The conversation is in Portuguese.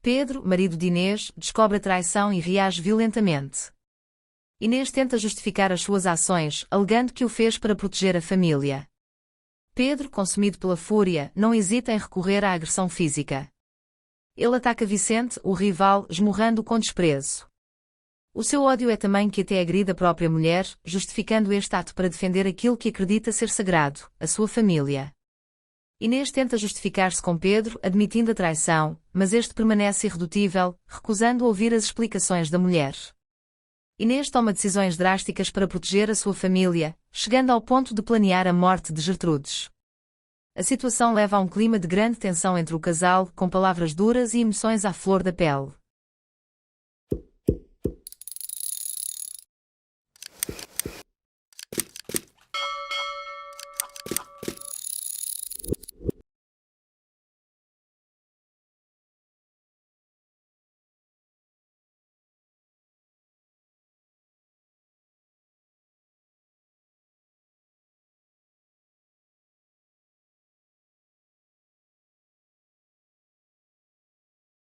Pedro, marido de Inês, descobre a traição e reage violentamente. Inês tenta justificar as suas ações, alegando que o fez para proteger a família. Pedro, consumido pela fúria, não hesita em recorrer à agressão física. Ele ataca Vicente, o rival, esmurrando-o com desprezo. O seu ódio é tamanho que até agride a própria mulher, justificando este ato para defender aquilo que acredita ser sagrado, a sua família. Inês tenta justificar-se com Pedro, admitindo a traição, mas este permanece irredutível, recusando ouvir as explicações da mulher. Inês toma decisões drásticas para proteger a sua família, chegando ao ponto de planear a morte de Gertrudes. A situação leva a um clima de grande tensão entre o casal, com palavras duras e emoções à flor da pele.